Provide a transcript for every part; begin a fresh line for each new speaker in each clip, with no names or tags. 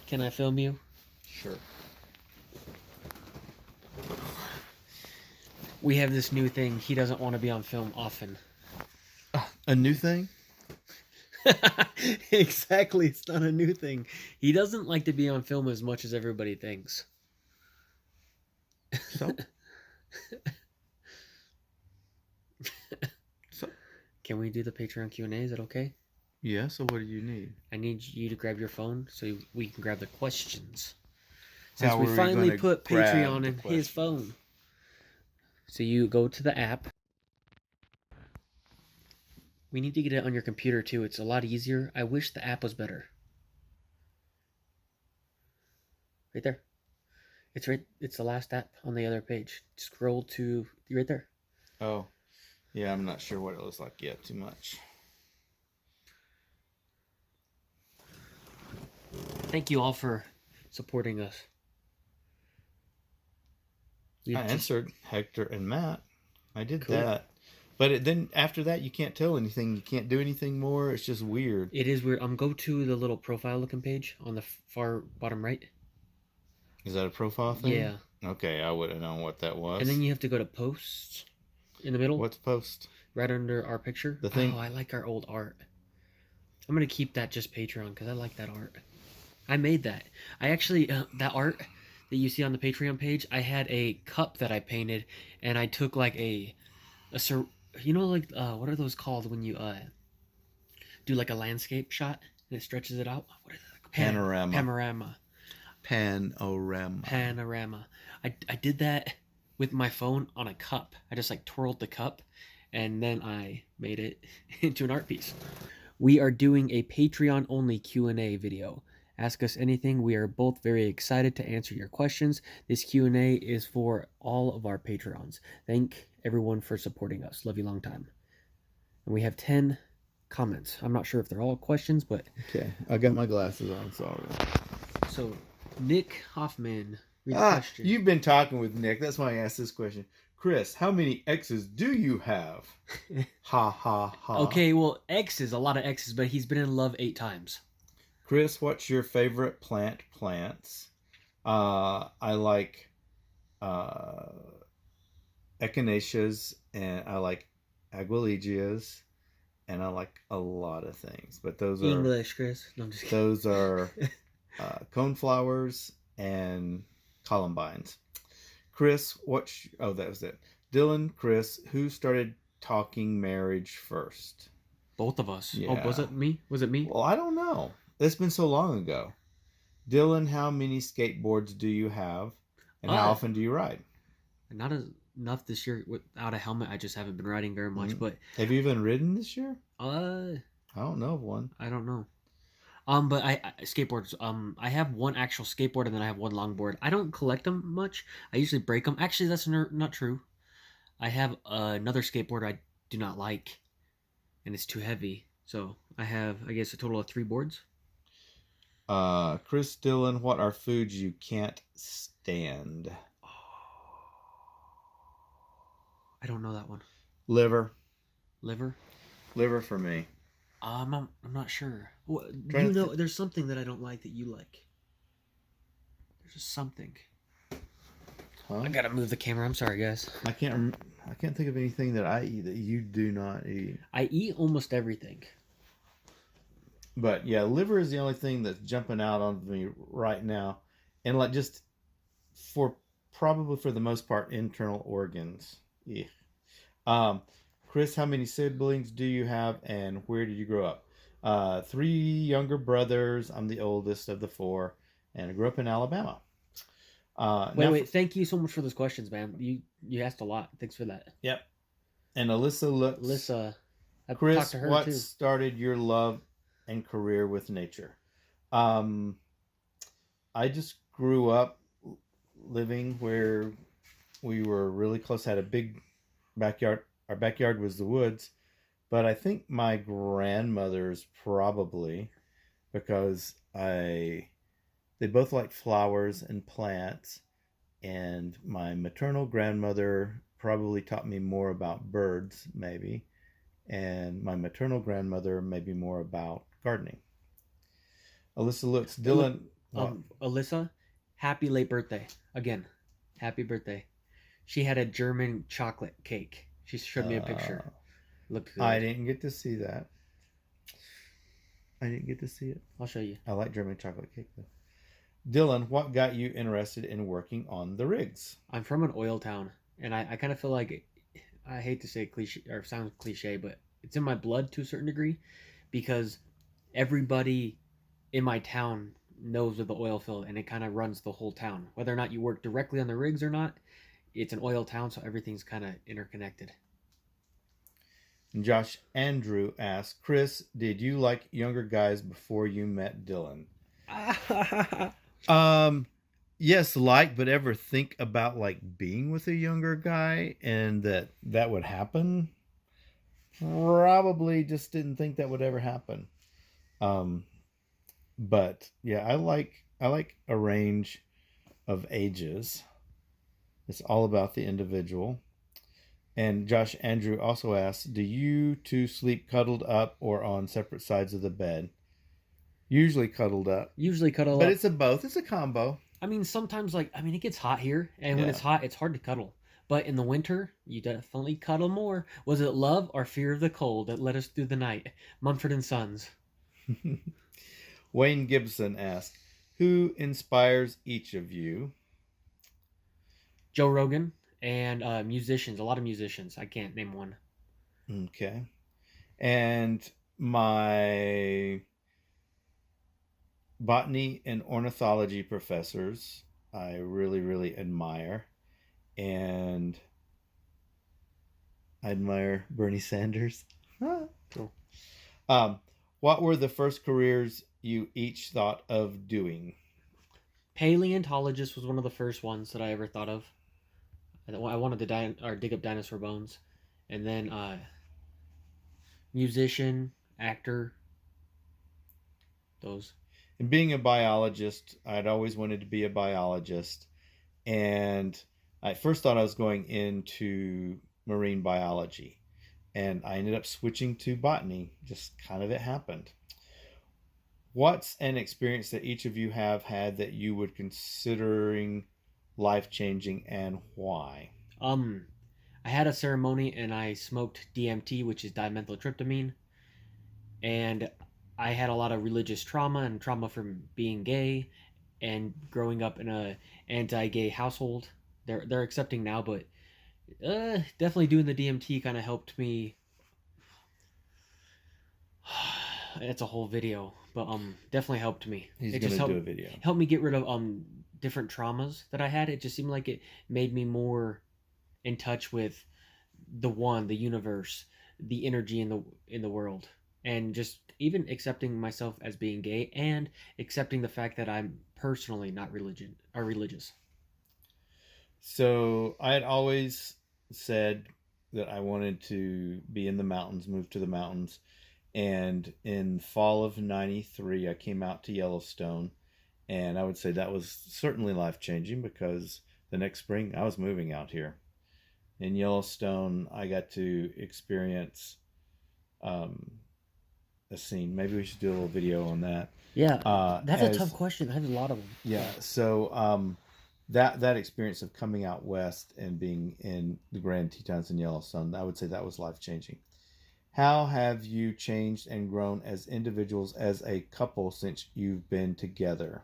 Can I film you?
Sure.
We have this new thing. He doesn't want to be on film often.
A new thing?
Exactly. It's not a new thing. He doesn't like to be on film as much as everybody thinks.
So? So?
Can we do the Patreon Q&A? Is that okay?
Yeah, so what do you need?
I need you to grab your phone so we can grab the questions. Since
How
we
are we
finally
gonna
put
grab
Patreon
the
in his
questions?
phone. So you go to the app. We need to get it on your computer too. It's a lot easier. I wish the app was better. Right there. It's the last app on the other page. Scroll to right there.
Oh. Yeah, I'm not sure what it looks like yet too much.
Thank you all for supporting us.
I answered Hector and Matt. I did
Cool.
that. But then after that, you can't tell anything. You can't do anything more. It's just weird.
It is weird. Go to the little profile looking page on the far bottom right.
Is that a profile thing?
Yeah.
Okay, I wouldn't know what that was.
And then you have to go to posts in the middle.
What's post?
Right under our picture.
The thing.
Oh, I like our old art. I'm going to keep that just Patreon because I like that art. I made that. I actually, that art that you see on the Patreon page, I had a cup that I painted, and I took like you know, like, what are those called when you do like a landscape shot and it stretches it out? What is it?
Panorama.
Panorama. Panorama. I did that with my phone on a cup. I just like twirled the cup, and then I made it into an art piece. We are doing a Patreon-only Q&A video. Ask us anything. We are both very excited to answer your questions. This Q&A is for all of our Patreons. Thank everyone for supporting us. Love you long time. And we have 10 comments. I'm not sure if they're all questions, but...
Okay, I got my glasses on, sorry.
So, Nick Hoffman, read the question.
You've been talking with Nick. That's why I asked this question. Chris, how many exes do you have? Ha, ha, ha.
Okay, well, X's, a lot of X's, but he's been in love 8 times.
Chris, what's your favorite plants? I like echinaceas, and I like aguilegias, and I like a lot of things. But those are
English, Chris. No, I'm just kidding.
Those are coneflowers and columbines. Chris, oh, that was it. Dylan, Chris, who started talking marriage first?
Both of us.
Yeah.
Oh, was it me? Was it me?
Well, I don't know. It's been so long ago. Dylan, how many skateboards do you have? And how often do you ride?
Not enough this year without a helmet. I just haven't been riding very much.
Mm-hmm.
But
have you even ridden this year?
I
don't know of one.
I don't know. But I skateboards. I have one actual skateboard and then I have one longboard. I don't collect them much. I usually break them. Actually, that's not true. I have another skateboard I do not like, and it's too heavy. So I have, I guess, a total of 3 boards.
Chris, Dylan, what are foods you can't stand?
I don't know that one.
Liver.
Liver
for me.
I'm not sure. Well, you know, there's something that I don't like that you like. There's just something. Huh? I gotta move the camera. I'm sorry, guys.
I can't think of anything that I eat that you do not eat.
I eat almost everything.
But yeah, liver is the only thing that's jumping out on me right now, and like just probably for the most part internal organs. Yeah. Chris, how many siblings do you have, and where did you grow up? 3 younger brothers. I'm the oldest of the 4, and I grew up in Alabama.
Wait. Thank you so much for those questions, man. You asked a lot. Thanks for that.
Yep. And Alyssa, Chris, talked to her what too. Started your love and career with nature? I just grew up living where we were really close. Had a big backyard. Our backyard was the woods, but I think my grandmother's probably, because they both liked flowers and plants, and my maternal grandmother probably taught me more about birds, maybe, and my maternal grandmother maybe more about gardening. Alyssa looks. Dylan,
Alyssa, happy late birthday again. Happy birthday. She had a German chocolate cake. She showed me a picture. Looked good.
I didn't get to see that. I didn't get to see it.
I'll show you.
I like German chocolate cake though. Dylan, what got you interested in working on the rigs?
I'm from an oil town, and I kind of feel like, I hate to say cliche or sound cliche, but it's in my blood to a certain degree, because everybody in my town knows of the oil field, and it kind of runs the whole town. Whether or not you work directly on the rigs or not, it's an oil town, so everything's kind of interconnected.
And Josh Andrew asked, Chris, did you like younger guys before you met Dylan? Yes, but ever think about like being with a younger guy and that would happen? Probably just didn't think that would ever happen. But yeah, I like a range of ages. It's all about the individual. And Josh Andrew also asked, do you two sleep cuddled up or on separate sides of the bed? Usually cuddled up. But it's a both. It's a combo.
I mean, sometimes, it gets hot here, and when it's hot, it's hard to cuddle. But in the winter, you definitely cuddle more. Was it love or fear of the cold that led us through the night? Mumford & Sons.
Wayne Gibson asked, who inspires each of you?
Joe Rogan and musicians. A lot of musicians. I can't name one.
Okay. And my botany and ornithology professors I really, really admire. And I admire Bernie Sanders.
Cool.
What were the first careers you each thought of doing?
Paleontologist was one of the first ones that I ever thought of. I wanted to dig up dinosaur bones. And then musician, actor, those.
And being a biologist, I'd always wanted to be a biologist. And I first thought I was going into marine biology. And I ended up switching to botany. Just kind of it happened. What's an experience that each of you have had that you would considering life-changing, and why?
I had a ceremony and I smoked DMT, which is dimethyltryptamine. And I had a lot of religious trauma and trauma from being gay and growing up in a anti-gay household. They're accepting now, but definitely doing the DMT kind of helped me. It's a whole video, but definitely helped me.
It just helped do a video.
Helped me get rid of different traumas that I had. It just seemed like it made me more in touch with the universe, the energy in the world, and just even accepting myself as being gay and accepting the fact that I'm personally not religious.
So I had always said that I wanted to be in the mountains, move to the mountains. And in fall of 93, I came out to Yellowstone. And I would say that was certainly life-changing because the next spring I was moving out here. In Yellowstone, I got to experience a scene. Maybe we should do a little video on that.
Yeah, that's a tough question. I have a lot of them.
Yeah, so that experience of coming out west and being in the Grand Tetons in Yellowstone, I would say that was life-changing. How have you changed and grown as individuals, as a couple, since you've been together?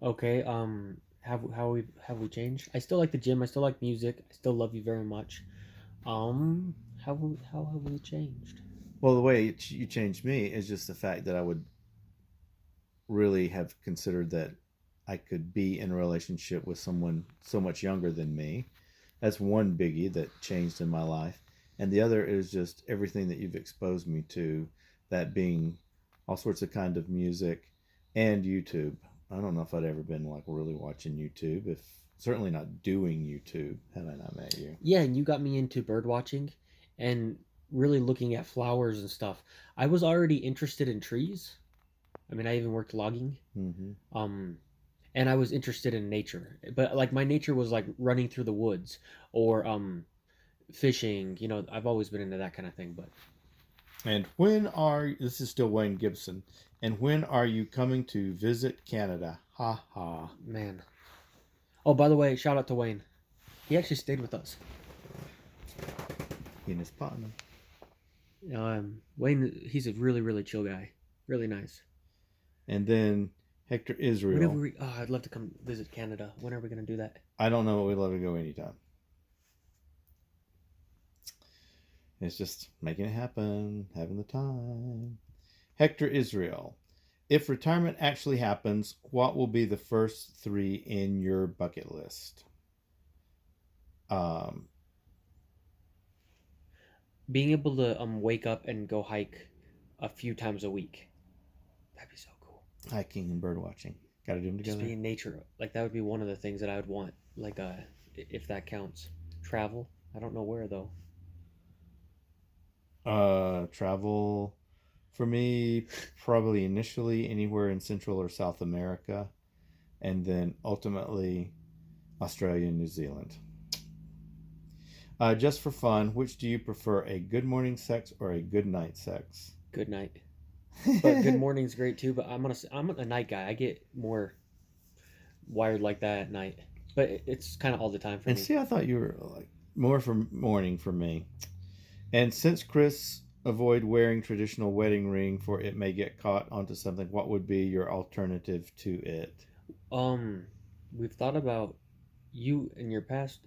Okay, have we changed? I still like the gym. I still like music. I still love you very much. How have we changed?
Well, the way you changed me is just the fact that I would really have considered that I could be in a relationship with someone so much younger than me. That's one biggie that changed in my life. And the other is just everything that you've exposed me to, that being all sorts of kind of music and YouTube. I don't know if I'd ever been like really watching YouTube, if certainly not doing YouTube, had I not met you.
Yeah, and you got me into bird watching and really looking at flowers and stuff. I was already interested in trees. I mean, I even worked logging.
Mm-hmm.
And I was interested in nature. But like my nature was like running through the woods or fishing. I've always been into that kind of thing. But
and this is still Wayne Gibson, And when are you coming to visit Canada? Ha ha.
Man. Oh, by the way, shout out to Wayne. He actually stayed with us.
In his partner.
Wayne, he's a really, really chill guy. Really nice.
And then Hector Israel.
I'd love to come visit Canada. When are we going to do that?
I don't know. We'd love to go anytime. It's just making it happen, having the time. Hector Israel. If retirement actually happens, what will be the first 3 in your bucket list?
Being able to wake up and go hike a few times a week. That'd be so cool.
Hiking and bird watching. Gotta do them together.
Just be in nature. Like, that would be one of the things that I would want. Like, if that counts. Travel. I don't know where, though.
Travel for me, probably initially anywhere in Central or South America, and then ultimately Australia and New Zealand. Just for fun, which do you prefer, a good morning sex or a good night sex?
Good night. But good morning's great too. But I'm a night guy. I get more wired like that at night. But it's kind of all the time for me.
And see, I thought you were like more for morning for me. And since Chris avoid wearing traditional wedding ring for it may get caught onto something, what would be your alternative to it?
We've thought about, you in your past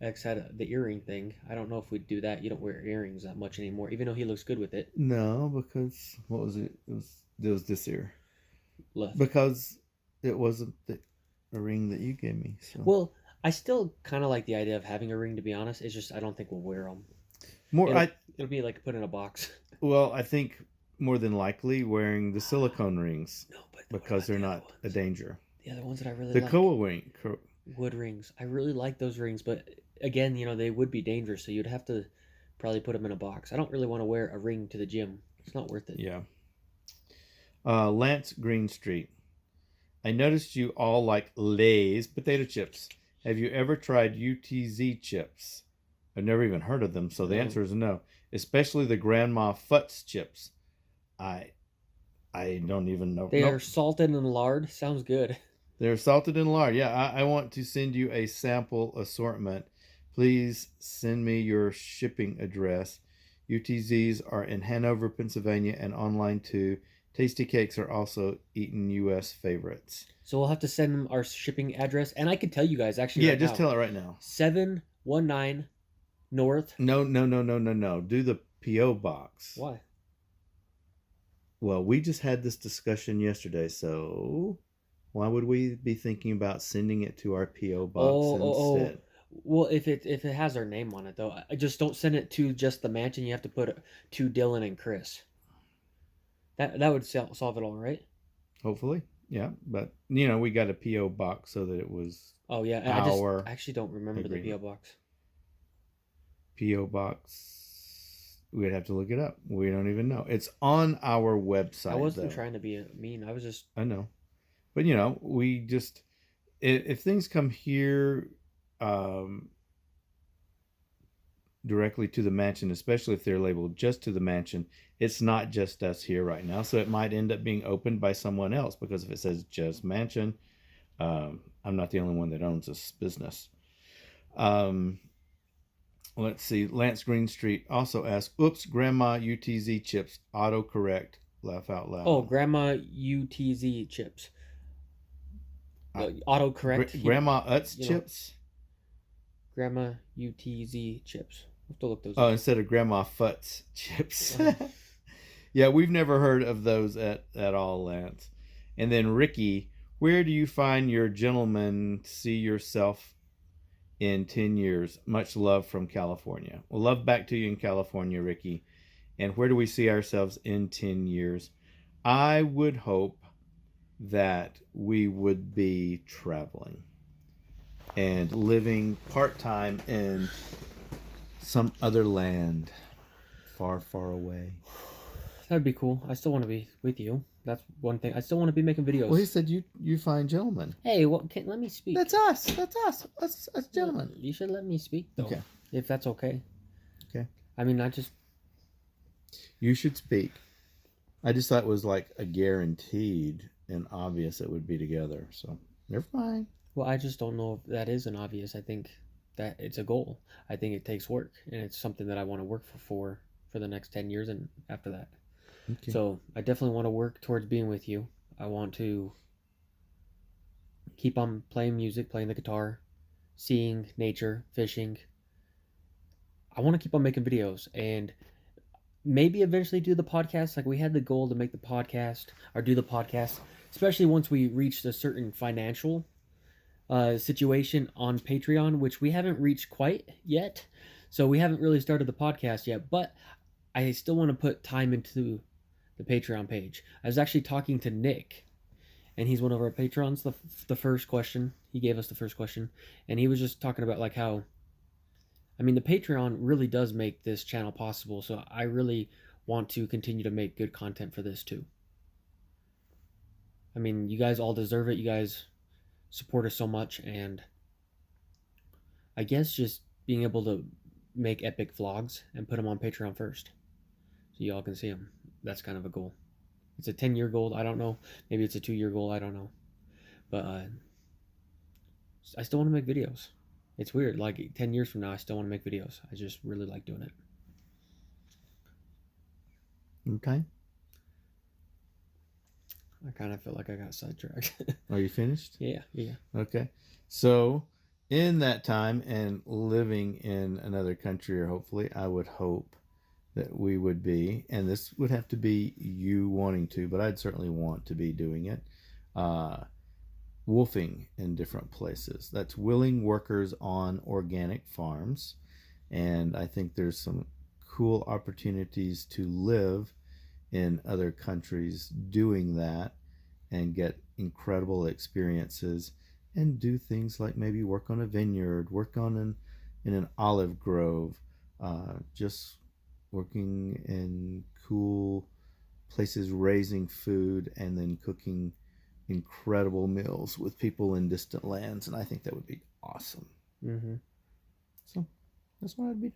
ex had the earring thing. I don't know if we'd do that. You don't wear earrings that much anymore, even though he looks good with it.
No, because what was it? It was this ear.
Left.
Because it wasn't a ring that you gave me. So.
Well, I still kind of like the idea of having a ring. To be honest, it's just I don't think we'll wear them. It'll be like put in a box.
Well, I think more than likely wearing the silicone rings.
No, but
because they're not a danger.
The other ones that I really
like.
like.
The koa ring.
Wood rings. I really like those rings, but again, they would be dangerous, so you'd have to probably put them in a box. I don't really want to wear a ring to the gym. It's not worth it.
Yeah. Lance Greenstreet. I noticed you all like Lay's potato chips. Have you ever tried UTZ chips? I've never even heard of them, so the answer is no. Especially the Grandma Futz chips. I don't even know.
They are salted in lard. Sounds good.
They're salted in lard. Yeah, I want to send you a sample assortment. Please send me your shipping address. UTZs are in Hanover, Pennsylvania, and online too. Tasty Cakes are also eaten U.S. favorites.
So we'll have to send them our shipping address, and I can tell you guys actually.
Yeah, just tell it right now.
719 North.
No. Do the P.O. box.
Why?
Well, we just had this discussion yesterday, so why would we be thinking about sending it to our P.O. box instead?
Well, if it has our name on it, though, I just don't send it to just the mansion. You have to put to Dylan and Chris. That would solve it all, right?
Hopefully, yeah. But we got a P.O. box so that it was.
Oh yeah, I actually don't remember agreement. The P.O. box.
P.O. box. We'd have to look it up. We don't even know. It's on our website.
I wasn't trying to be mean. I was just.
I know, but we just if things come here. Directly to the mansion, especially if they're labeled just to the mansion, it's not just us here right now, so it might end up being opened by someone else, because if it says just mansion, I'm not the only one that owns this business. Let's see. Lance Greenstreet also asked, oops, Grandma UTZ chips, autocorrect, laugh out loud.
Oh, Grandma UTZ chips, autocorrect.
Grandma Utz chips.
Grandma UTZ chips. We'll have to look those
up.
up.
Instead of Grandma Futz chips. Yeah, we've never heard of those at all, Lance. And then Ricky, where do you find your gentleman to see yourself in 10 years? Much love from California. Well, love back to you in California, Ricky. And where do we see ourselves in 10 years? I would hope that we would be traveling and living part-time in some other land far, far away.
That'd be cool. I still want to be with you. That's one thing. I still want to be making videos.
Well, he said you find gentlemen.
Hey, let me speak.
That's us. That's gentlemen.
You should let me speak, though.
Okay.
If that's okay.
Okay.
I mean, I just...
You should speak. I just thought it was like a guaranteed and obvious it would be together. So they're fine.
Well, I just don't know if that is an obvious. I think that it's a goal. I think it takes work, and it's something that I want to work for the next 10 years and after that.
Okay.
So I definitely want to work towards being with you. I want to keep on playing music, playing the guitar, seeing nature, fishing. I want to keep on making videos and maybe eventually do the podcast. Like we had the goal to make the podcast or do the podcast, especially once we reached a certain financial situation on Patreon, which we haven't reached quite yet. So we haven't really started the podcast yet, but I still want to put time into the Patreon page. I was actually talking to Nick, and he's one of our patrons. The first question he gave us the first question, and he was just talking about like how, I mean, the Patreon really does make this channel possible. So I really want to continue to make good content for this too. I mean, you guys all deserve it. You guys support us so much, and I guess just being able to make epic vlogs and put them on Patreon first so y'all can see them. That's kind of a goal. It's a 10-year goal. I don't know. Maybe it's a 2-year goal. I don't know. But I still want to make videos. It's weird. Like 10 years from now, I still want to make videos. I just really like doing it.
Okay.
I kind of feel like I got sidetracked.
Are you finished?
Yeah.
Okay. So, in that time and living in another country, or hopefully, I would hope that we would be, and this would have to be you wanting to, but I'd certainly want to be doing it, wolfing in different places. That's willing workers on organic farms. And I think there's some cool opportunities to live in other countries doing that and get incredible experiences and do things like maybe work on a vineyard, work on in an olive grove, just working in cool places raising food and then cooking incredible meals with people in distant lands. And I think that would be awesome.
Mm-hmm.
So that's what I'd be doing.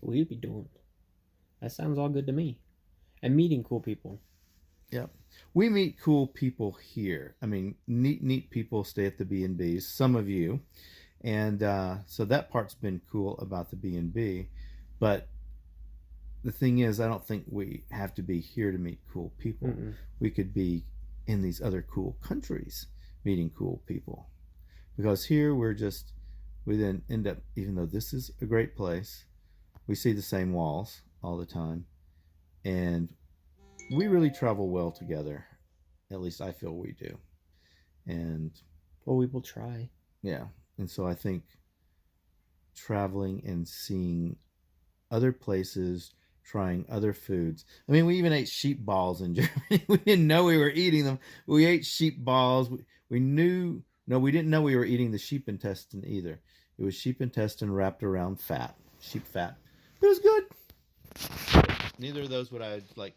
We'd be doing. That sounds all good to me. And meeting cool people.
Yeah, we meet cool people here. I mean, neat people stay at the B&Bs. Some of you, and so that part's been cool about the B&B. But the thing is, I don't think we have to be here to meet cool people.
Mm-mm.
We could be in these other cool countries meeting cool people, because here we then end up, even though this is a great place, we see the same walls all the time, and we really travel well together. At least I feel we do. And
well, we will try.
Yeah. And so I think traveling and seeing other places, trying other foods. I mean, we even ate sheep balls in Germany. We didn't know we were eating them. We ate sheep balls. We didn't know we were eating the sheep intestine either. It was sheep intestine wrapped around fat, sheep fat. It was good. Neither of those would I like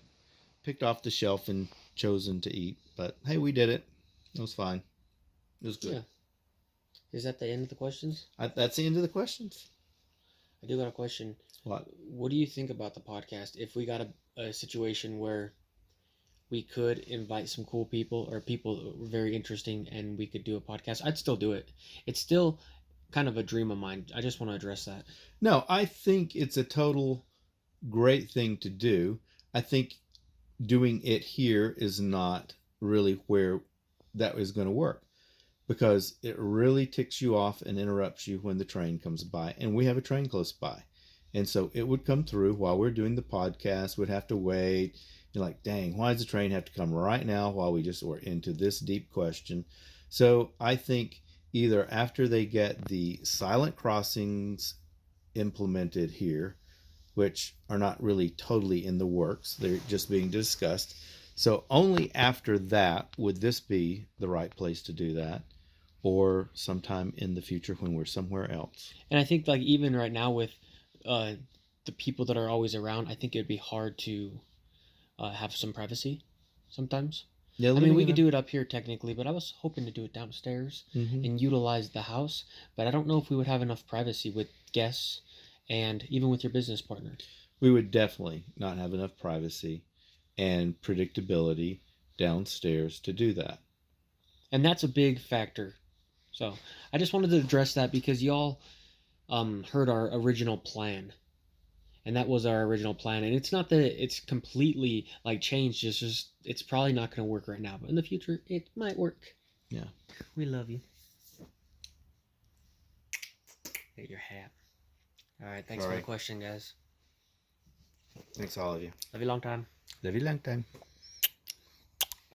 picked off the shelf and chosen to eat. But hey, we did it. It was fine. It was good. Yeah.
Is that the end of the questions?
That's the end of the questions.
I do got a question. What do you think about the podcast? If we got a situation where we could invite some cool people or people that were very interesting and we could do a podcast, I'd still do it. It's still kind of a dream of mine. I just want to address that.
No, I think it's a total great thing to do. I think doing it here is not really where that is going to work, because it really ticks you off and interrupts you when the train comes by, and we have a train close by, and so it would come through while we're doing the podcast. We'd have to wait. You're like, dang, why does the train have to come right now while we just were into this deep question? So I think either after they get the silent crossings implemented here, which are not really totally in the works, they're just being discussed. So only after that would this be the right place to do that, or sometime in the future when we're somewhere else.
And I think like even right now with the people that are always around, I think it'd be hard to have some privacy sometimes. Yeah, I mean, we could do it up here technically, but I was hoping to do it downstairs and utilize the house. But I don't know if we would have enough privacy with guests and even with your business partner.
We would definitely not have enough privacy. and predictability downstairs to do that.
And that's a big factor. So I just wanted to address that because y'all heard our original plan. And that was our original plan. And it's not that it's completely like changed. It's just it's probably not going to work right now. But in the future, it might work.
Yeah.
We love you. Get your hat. All right. Thanks for the question, guys.
Thanks all of you.
Love you long time.
Love you long time.